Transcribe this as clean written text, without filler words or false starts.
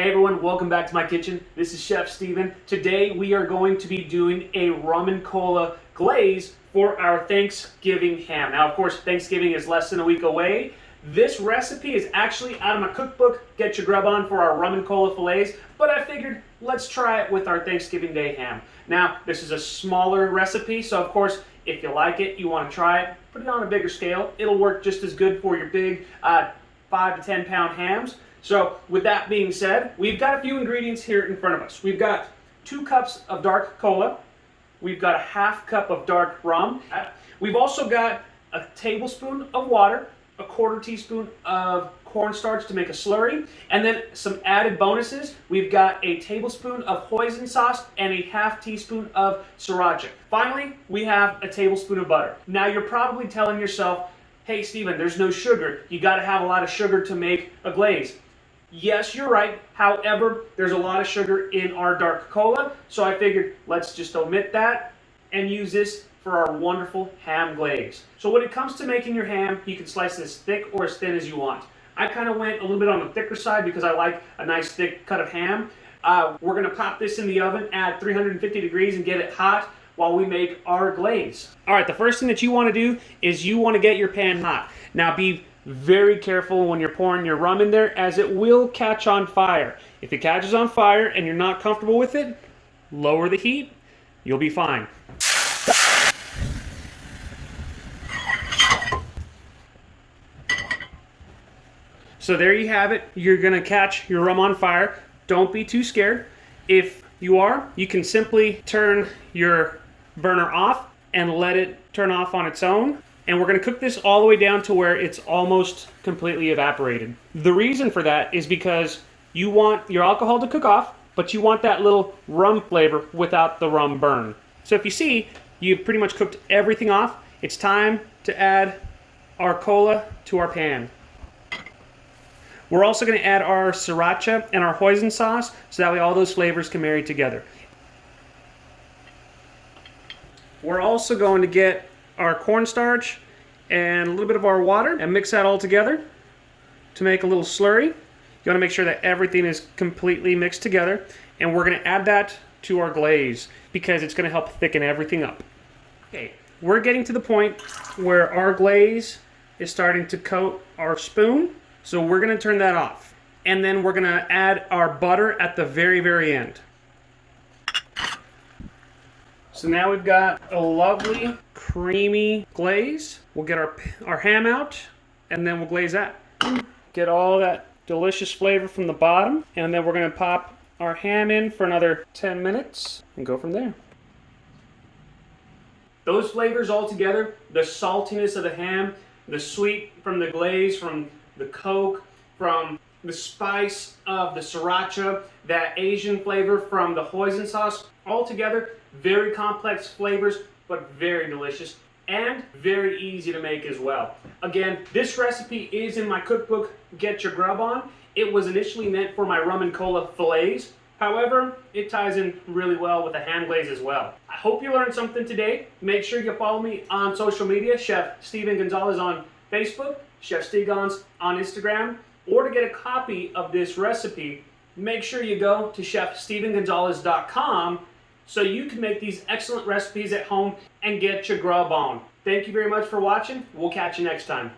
Hey everyone, welcome back to my kitchen. This is Chef Steven. Today we are going to be doing a rum and cola glaze for our Thanksgiving ham. Now of course Thanksgiving is less than a week away. This recipe is actually out of my cookbook, Get Your Grub On, for our rum and cola fillets, but I figured let's try it with our Thanksgiving Day ham. Now this is a smaller recipe, so of course if you like it, you want to try it, put it on a bigger scale. It'll work just as good for your big 5 to 10 pound hams. So with that being said, we've got a few ingredients here in front of us. We've got 2 cups of dark cola. We've got a half cup of dark rum. We've also got a tablespoon of water, a 1/4 teaspoon of cornstarch to make a slurry, and then some added bonuses. We've got a tablespoon of hoisin sauce and a half teaspoon of sriracha. Finally, we have a tablespoon of butter. Now you're probably telling yourself, hey Steven, there's no sugar. You gotta have a lot of sugar to make a glaze. Yes, you're right. However, there's a lot of sugar in our dark cola, so I figured let's just omit that and use this for our wonderful ham glaze. So when it comes to making your ham, you can slice it as thick or as thin as you want. I kind of went a little bit on the thicker side because I like a nice thick cut of ham. We're gonna pop this in the oven at 350 degrees and get it hot while we make our glaze. All right, the first thing that you want to do is you want to get your pan hot. Now be very careful when you're pouring your rum in there, as it will catch on fire. If it catches on fire and you're not comfortable with it, lower the heat, you'll be fine. So there you have it. You're gonna catch your rum on fire. Don't be too scared. If you are, you can simply turn your burner off and let it turn off on its own. And we're gonna cook this all the way down to where it's almost completely evaporated. The reason for that is because you want your alcohol to cook off, but you want that little rum flavor without the rum burn. So if you see, you've pretty much cooked everything off. It's time to add our cola to our pan. We're also gonna add our sriracha and our hoisin sauce, so that way all those flavors can marry together. We're also going to get our cornstarch and a little bit of our water and mix that all together to make a little slurry. You want to make sure that everything is completely mixed together, and we're going to add that to our glaze because it's going to help thicken everything up. Okay, we're getting to the point where our glaze is starting to coat our spoon, so we're going to turn that off. And then we're going to add our butter at the very, very end. So now we've got a lovely creamy glaze. We'll get our ham out and then we'll glaze that. Get all that delicious flavor from the bottom, and then we're gonna pop our ham in for another 10 minutes and go from there. Those flavors all together, the saltiness of the ham, the sweet from the glaze, from the Coke, from the spice of the sriracha, that Asian flavor from the hoisin sauce, all together, very complex flavors, but very delicious and very easy to make as well. Again, this recipe is in my cookbook, Get Your Grub On. It was initially meant for my rum and cola fillets. However, it ties in really well with a ham glaze as well. I hope you learned something today. Make sure you follow me on social media, Chef Steven Gonzalez on Facebook, Chef Stegons on Instagram, or to get a copy of this recipe, make sure you go to chefstevengonzalez.com so you can make these excellent recipes at home and get your grub on. Thank you very much for watching. We'll catch you next time.